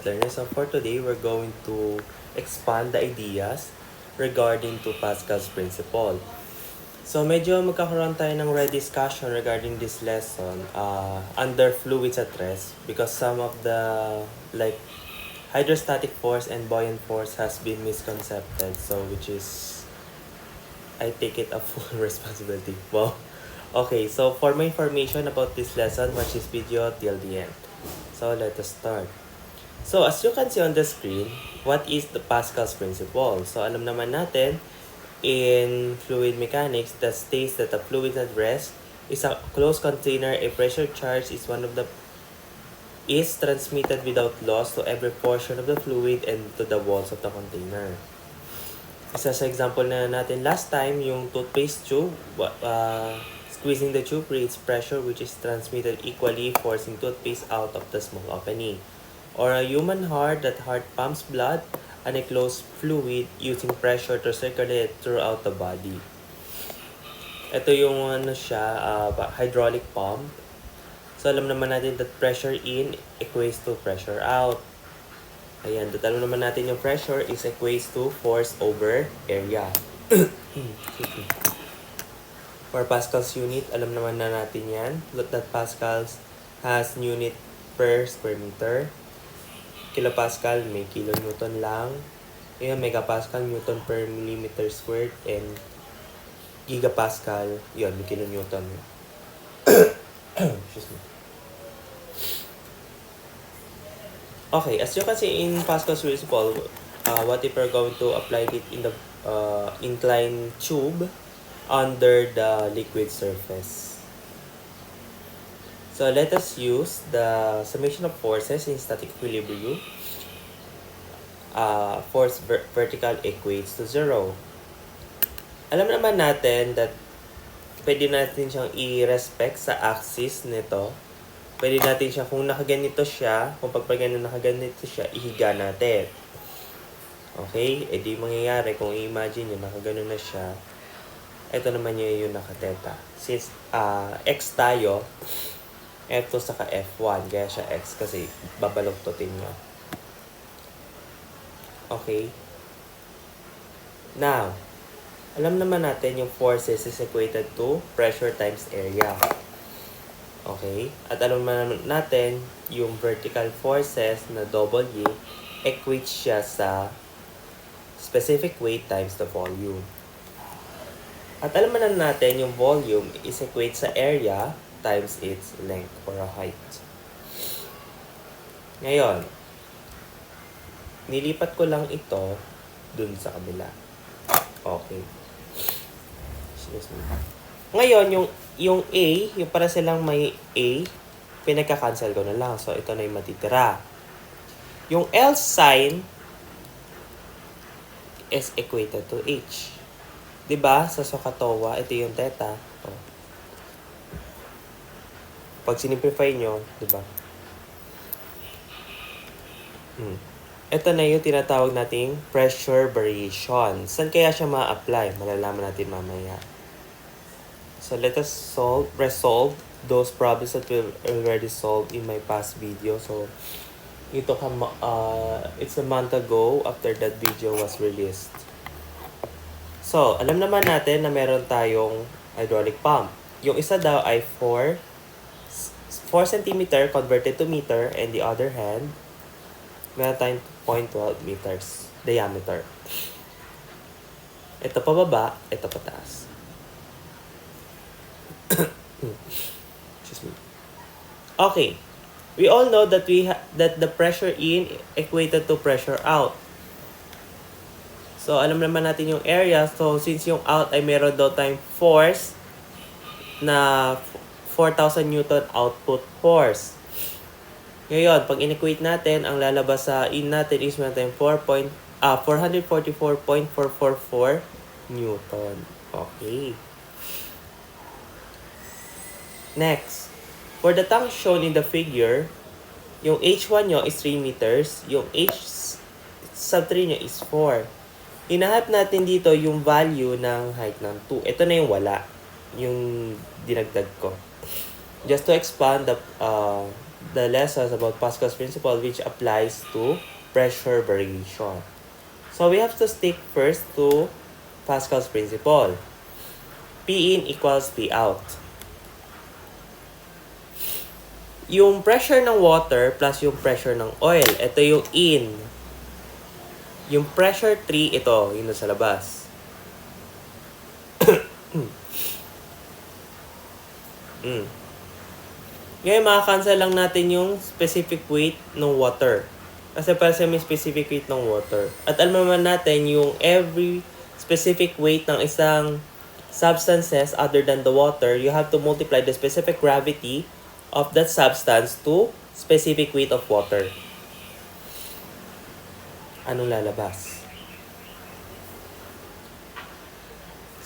learners. So for today, we're going to expand the ideas regarding to Pascal's principle. So medyo magkakaroon tayo ng discussion regarding this lesson under fluids at rest because some of the like hydrostatic force and buoyant force has been misconcepted. So which is I take it a full responsibility. Wow. Okay, so for my information about this lesson, watch this video till the end. So let us start. So as you can see on the screen, what is the Pascal's principle? So alam naman natin in fluid mechanics that states that a fluid at rest is a closed container. A pressure charge is transmitted without loss to every portion of the fluid and to the walls of the container. Isa sa example na natin last time, yung toothpaste tube, squeezing the tube creates pressure which is transmitted equally, forcing toothpaste out of the small opening. Or a human heart, that heart pumps blood and a closed fluid using pressure to circulate throughout the body. Ito yung hydraulic pump. So alam naman natin that pressure in equates to pressure out. Ayan, alam naman natin yung pressure is equates to force over area. For Pascal's unit, alam naman na natin yan. Look that Pascal's has unit per square meter. Kilopascal, may kilonewton lang. Ayan, megapascal, newton per millimeter squared. And gigapascal, yun, may kilonewton. Excuse me. Okay, as you can see in Pascal's principle, what if we're going to apply it in the inclined tube under the liquid surface? So let us use the summation of forces in static equilibrium. Force vertical equates to 0. Alam naman natin that pwede natin siyang i-respect sa axis nito. Pwede natin siya, kung nakaganito siya, kung pagpagano nakaganito siya, ihiga natin. Okay? E di mangyayari, kung i-imagine nyo, nakagano na siya, ito naman yung nakateta. Since X tayo, F2 saka F1, kaya siya X kasi babaloktotin nyo. Okay? Now, alam naman natin yung forces is equated to pressure times area. Okay? At alam naman natin yung vertical forces na W equates siya sa specific weight times the volume. At alam naman natin yung volume is equates sa area times its length or a height. Ngayon, nilipat ko lang ito dun sa kabila. Okay. Excuse me. Ngayon, yung A, yung para silang may A, pinagka-cancel ko na lang. So, ito na yung matitira. Yung L sign is equated to H. Diba? Sa SOHCAHTOA, ito yung theta. Oh. Pag sinimplify nyo, diba? Ito na yung tinatawag nating pressure variation. Saan kaya siya ma-apply? Malalaman natin mamaya. So let us resolve those problems that we've already solved in my past video. So it's a month ago after that video was released. So alam naman natin na meron tayong hydraulic pump. Yung isa daw ay 4 cm converted to meter, and the other hand meron tayong 0.12 meters diameter. Ito pababa, ito pataas. Excuse me. Okay. We all know that that the pressure in equated to pressure out. So alam naman natin yung area. So since yung out ay meron daw tayong force na 4,000 Newton output force. Ngayon, pag in-equate natin, ang lalabas sa in natin is meron tayong 444.444 Newton. Okay. Next, for the tank shown in the figure, yung H1 nyo is 3 meters, yung H sub 3 nyo is 4. Hinahanap natin dito yung value ng height ng 2. Ito na yung wala, yung dinagdag ko. Just to expand the lessons about Pascal's principle which applies to pressure variation. So we have to stick first to Pascal's principle. P in equals P out. Yung pressure ng water plus yung pressure ng oil, ito yung in. Yung pressure 3, ito, yun sa labas. Ngayon, makakancel lang natin yung specific weight ng water. Kasi para sa may specific weight ng water. At alam naman natin yung every specific weight ng isang substances other than the water, you have to multiply the specific gravity of that substance to specific weight of water. Anong lalabas?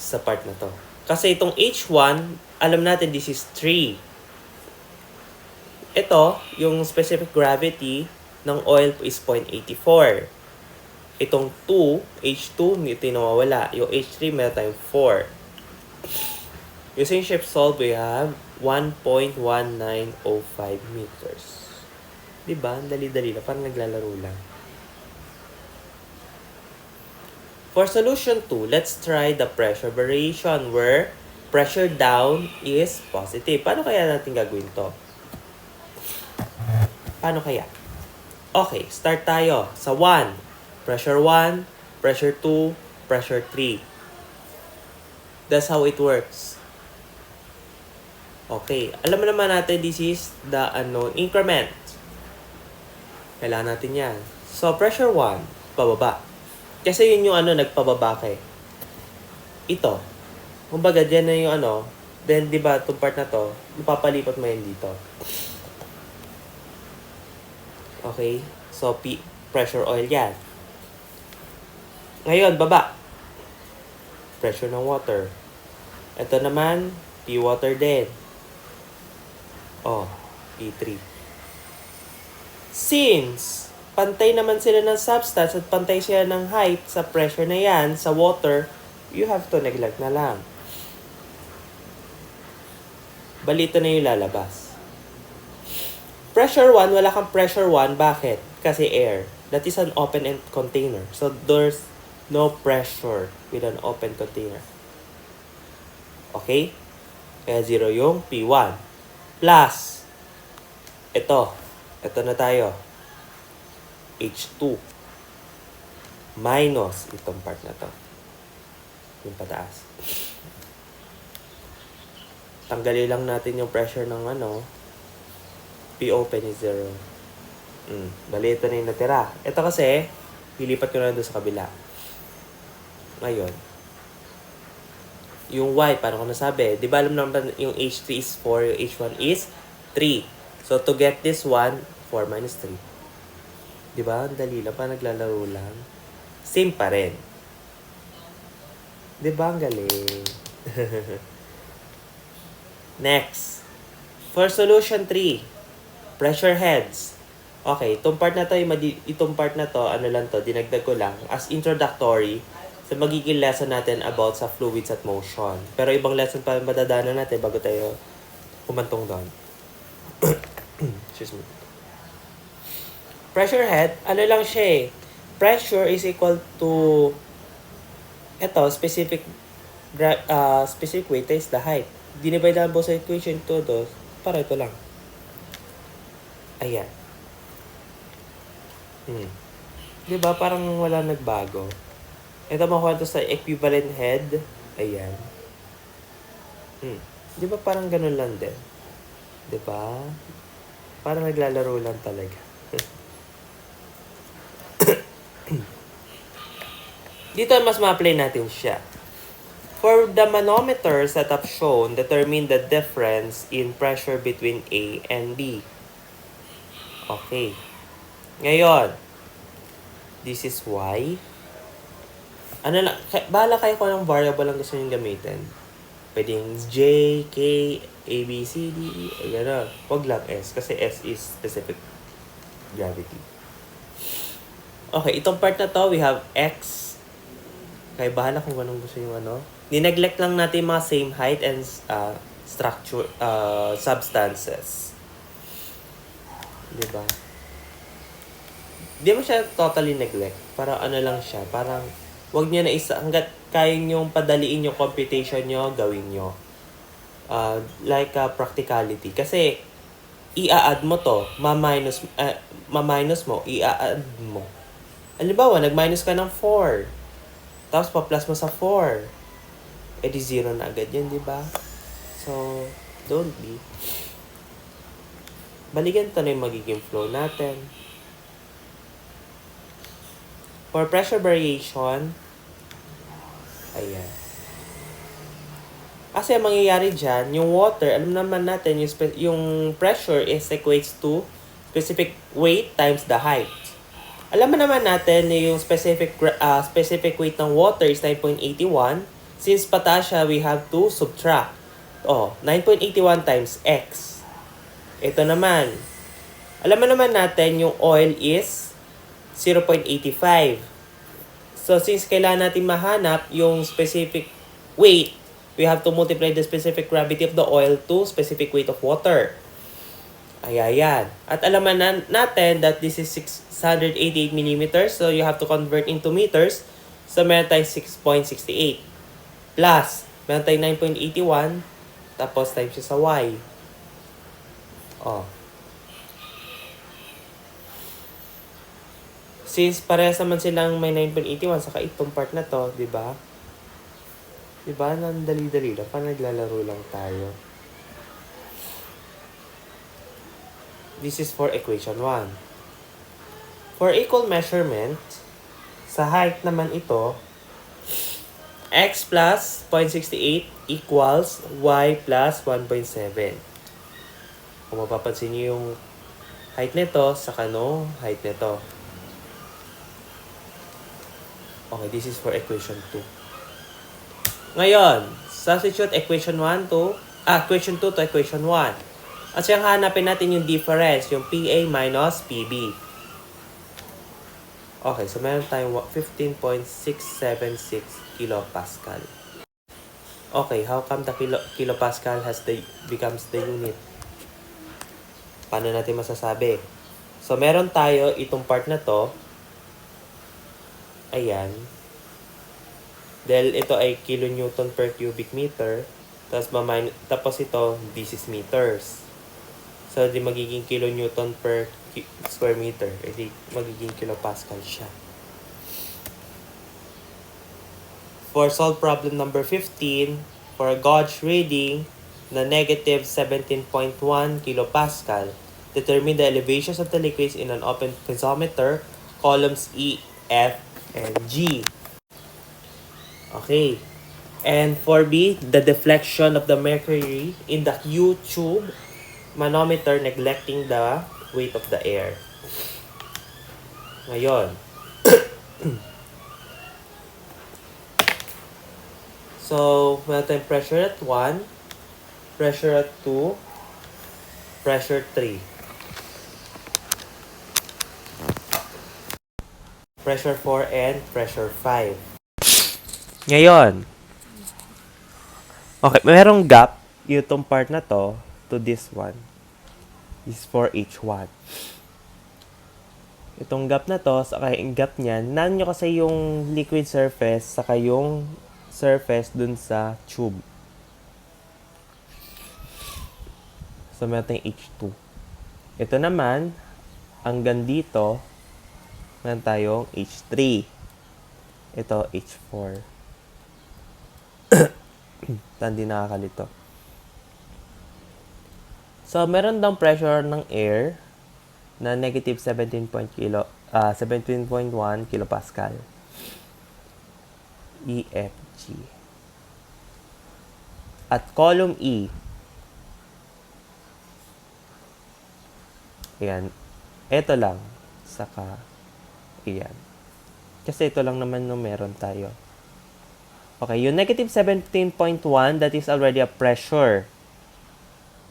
Sa part na to. Kasi itong H1, alam natin this is 3. Ito, yung specific gravity ng oil is 0.84. Itong 2, H2, ito yung nawawala. Yung H3, meron tayong 4. Using shape solve, we have 1.1905 meters. Diba? Dali-dali na. Parang naglalaro lang. For solution 2, let's try the pressure variation where pressure down is positive. Paano kaya natin gagawin to? Paano kaya? Okay, start tayo sa 1. Pressure 1, pressure 2, pressure 3. That's how it works. Okay, alam naman natin this is the unknown increment. Kailangan natin yan. So, pressure 1, pababa. Kasi yun yung nagpababa kay. Ito. Kumbaga, dyan na yung then, di ba, itong part na to, ipapalipat mo yan dito. Okay? So, pressure oil yan. Ngayon, baba. Pressure ng water. Ito naman, P-water din. P3. Since, pantay naman sila ng substance at pantay sila ng height sa pressure na yan, sa water, you have to neglect na lang. Balito na yung lalabas. Pressure 1, wala kang pressure 1. Bakit? Kasi air. That is an open-end container. So, there's no pressure with an open container. Okay? Kaya 0 yung P1. Plus, ito na tayo. H2. Minus itong part na to. Yung pataas. Tanggalin lang natin yung pressure ng P open is 0. Bali, ito na yung natira. Ito kasi, ilipat ko na doon sa kabila. Ngayon, yung Y, paano ko nasabi? Di ba alam naman yung H3 is 4, yung H1 is 3. So, to get this one, 4 minus 3. Di ba? Ang dali lang. Pa naglalaro lang. Same pa rin. Di ba? Ang galing. Next. For solution 3. Pressure heads. Okay, itong part na to, dinagdag ko lang as introductory sa magiging lesson natin about sa fluids at motion. Pero ibang lesson pa madadaanan natin bago tayo humantong doon. Excuse me. Pressure head, lang siya eh. Pressure is equal to specific weight is the height. Dinivide naman po sa equation to para ito lang. Ayan. Diba? Parang wala nagbago. Ito makuha to sa equivalent head. Ayan. Diba parang ganun lang din? Diba? Parang naglalaro lang talaga. Dito mas ma-apply natin siya. For the manometer setup shown, determine the difference in pressure between A and B. Okay. Ngayon, this is Y. Bahala kayo kung anong variable lang gusto nyo gamitin. Pwedeng J, K, A, B, C, D, E, gano'n. Huwag lang S, kasi S is specific gravity. Okay, itong part na to, we have X. Kaya bahala kung anong gusto nyo Nineglect lang natin mga same height and structure, substances. Di ba? Di mo siya totally neglect. Parang ano lang siya. Parang, wag niyo na isa, hanggat kaya niyong padaliin yung computation niyo, gawin niyo. Like practicality. Kasi, i-add mo to, ma-minus mo, i-add mo. Halimbawa, nag-minus ka ng 4. Tapos, pa-plus mo sa 4. Eh, di 0 na agad yun, di ba? So, don't be. Balikan to na yung magiging flow natin. For pressure variation, ayan. Kasi ang mangyayari dyan, yung water, alam naman natin, yung pressure is equates to specific weight times the height. Alam naman natin na yung specific weight ng water is 9.81. Since pataas siya, we have to subtract. 9.81 times x. Ito naman. Alam naman natin yung oil is 0.85. So, since kailangan natin mahanap yung specific weight, we have to multiply the specific gravity of the oil to specific weight of water. Ayan. At alaman natin that this is 688 millimeters. So, you have to convert into meters. So, meron tayong 6.68. Plus, meron tayong 9.81. Tapos, times siya sa y. Since parehas naman silang may 9.81, saka itong part na to, di ba? Diba? Nandali-dali lang. Parang naglalaro lang tayo. This is for equation 1. For equal measurement, sa height naman ito, x plus 0.68 equals y plus 1.7. Kung mapapansin niyo yung height nito, saka no height nito. Okay, this is for equation 2. Ngayon, substitute equation 2 to equation 1. At siyang hanapin natin yung difference, yung PA minus PB. Okay, so meron tayong 15.676 kilopascal. Okay, how come the kilopascal becomes the unit? Paano natin masasabi? So, meron tayo itong part na to. Ayan. Dahil ito ay kilonewton per cubic meter. Tapos ito, this is meters. So, di magiging kilonewton per square meter. Di magiging kilopascal siya. For solve problem number 15, for a gauge reading na negative 17.1 kilopascal, determine the elevations of the liquids in an open piezometer, columns E, F, and G. Okay. And for B, the deflection of the mercury in the Q tube manometer neglecting the weight of the air. Ngayon. So, meron tayong pressure at 1, pressure at 2, pressure 3. Pressure 4 and pressure 5. Ngayon. Okay, merong gap itong part na to this one. Is for H1. Itong gap na to, saka yung gap niyan, nyo kasi yung liquid surface, saka yung surface dun sa tube. So, meron tayong H2. Ito naman, hanggang dito, meron tayong H3. Ito, H4. Hindi nakakalito. So, meron daw pressure ng air na negative 17.1 kilopascal. EFG. At column E, ayan, ito lang, saka, ayan. Kasi ito lang naman nung meron tayo. Okay, yung negative 17.1, that is already a pressure.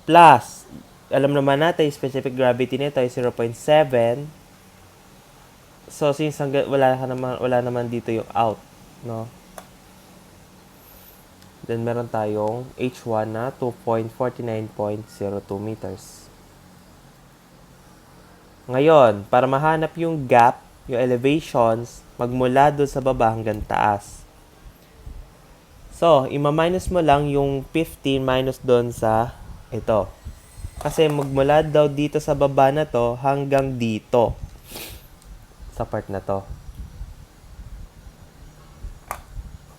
Plus, alam naman natin, specific gravity nito ay 0.7. So, since wala naman dito yung out, no? Then, meron tayong H1 na 2.49.02 meters. Ngayon, para mahanap yung gap, yung elevations, magmula doon sa baba hanggang taas. So, ima-minus mo lang yung 15 minus doon sa ito. Kasi magmula daw dito sa baba na to hanggang dito. Sa part na to.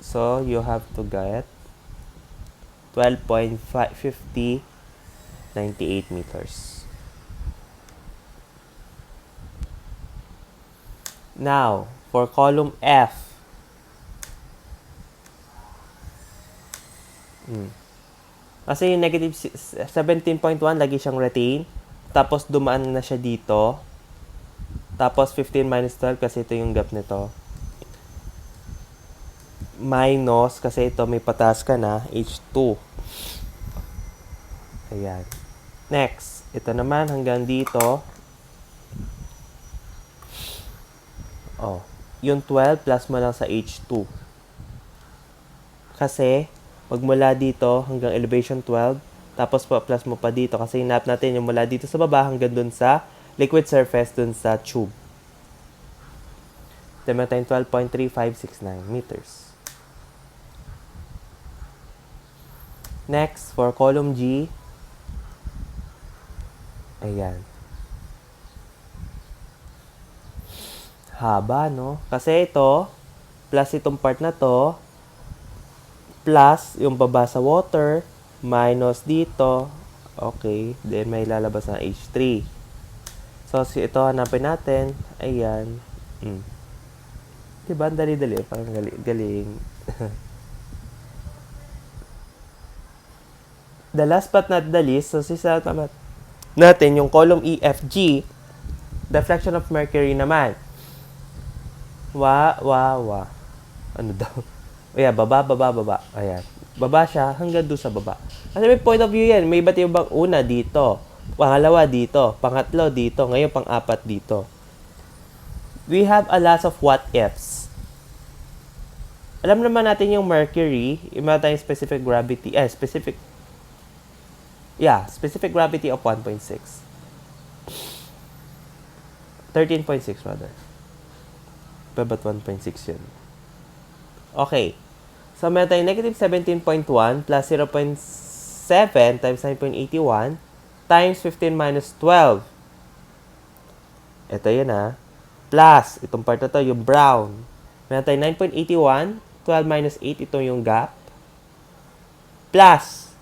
So, you have to get 12.5098 meters. Now, for column F, kasi yung negative 17.1, lagi siyang retain. Tapos, dumaan na siya dito. Tapos, 15 minus 12, kasi ito yung gap nito. Minus, kasi ito may pataas ka na, H2. Ayan. Next, ito naman hanggang dito. Oh, yung 12 plus mo lang sa H2. Kasi, magmula dito hanggang elevation 12, tapos plus mo pa dito kasi hinap natin yung mula dito sa baba hanggang dun sa liquid surface dun sa tube. Ito natin 12.3569 meters. Next, for column G, ayan. Haba, no? Kasi ito, plus itong part na to, plus yung baba sa water, minus dito, okay, then may lalabas na H3. So, ito hanapin natin, ayan, diba, dali-dali, parang galing. The last but not the least, so sisama natin yung column EFG, deflection of mercury naman. Ano daw? Ayan, baba. Ayan. Baba siya hanggang doon sa baba. Kasi may point of view yan. May iba't ibang una dito. Pangalawa dito. Pangatlo dito. Ngayon pang-apat dito. We have a lot of what ifs. Alam naman natin yung mercury. Yung mga tayong specific gravity. Specific gravity of 1.6. 13.6 rather. Ba't 1.6 yun? Okay. So, meron tayong negative 17.1 plus 0.7 times 9.81 times 15 minus 12. Ito yun Plus, itong part na to, yung brown. Meron tayong 9.81, 12 minus 8, ito yung gap. Plus,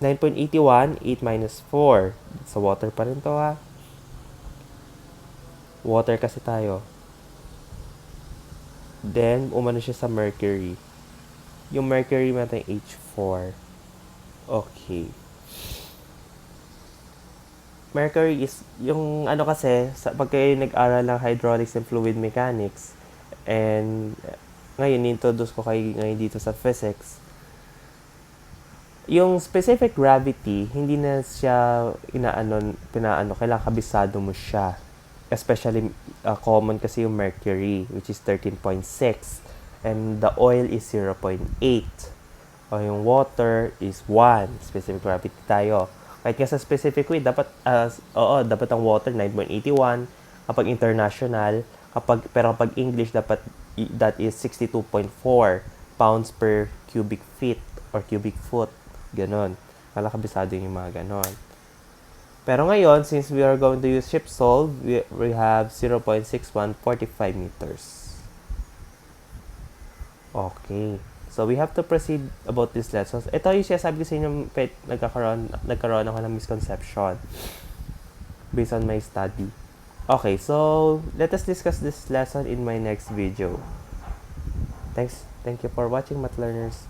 9.81, 8 minus 4. Sa water pa rin to Water kasi tayo. Then, umano siya sa mercury. Yung mercury natin H4. Okay. Mercury is, yung kasi, pag kayo nag-aral ng hydraulics and fluid mechanics, and ngayon, introduce ko kayo ngayon dito sa physics, yung specific gravity, hindi na siya pinaano, kailangan kabisado mo siya. Especially, common kasi yung mercury, which is 13.6. And the oil is 0.8. O yung water is 1. Specific gravity tayo. Kahit nga sa specific weight, dapat ang water 9.81. Kapag international, pero kapag English, dapat that is 62.4 pounds per cubic feet or cubic foot. Ganon. Kala kabisado yung mga ganon. Pero ngayon, since we are going to use ship solve, we have 0.6145 meters. Okay. So, we have to proceed about this lessons. Ito yung sinasabi ko sa inyo, nagkaroon ako ng misconception based on my study. Okay, so, let us discuss this lesson in my next video. Thank you for watching, Math Learners.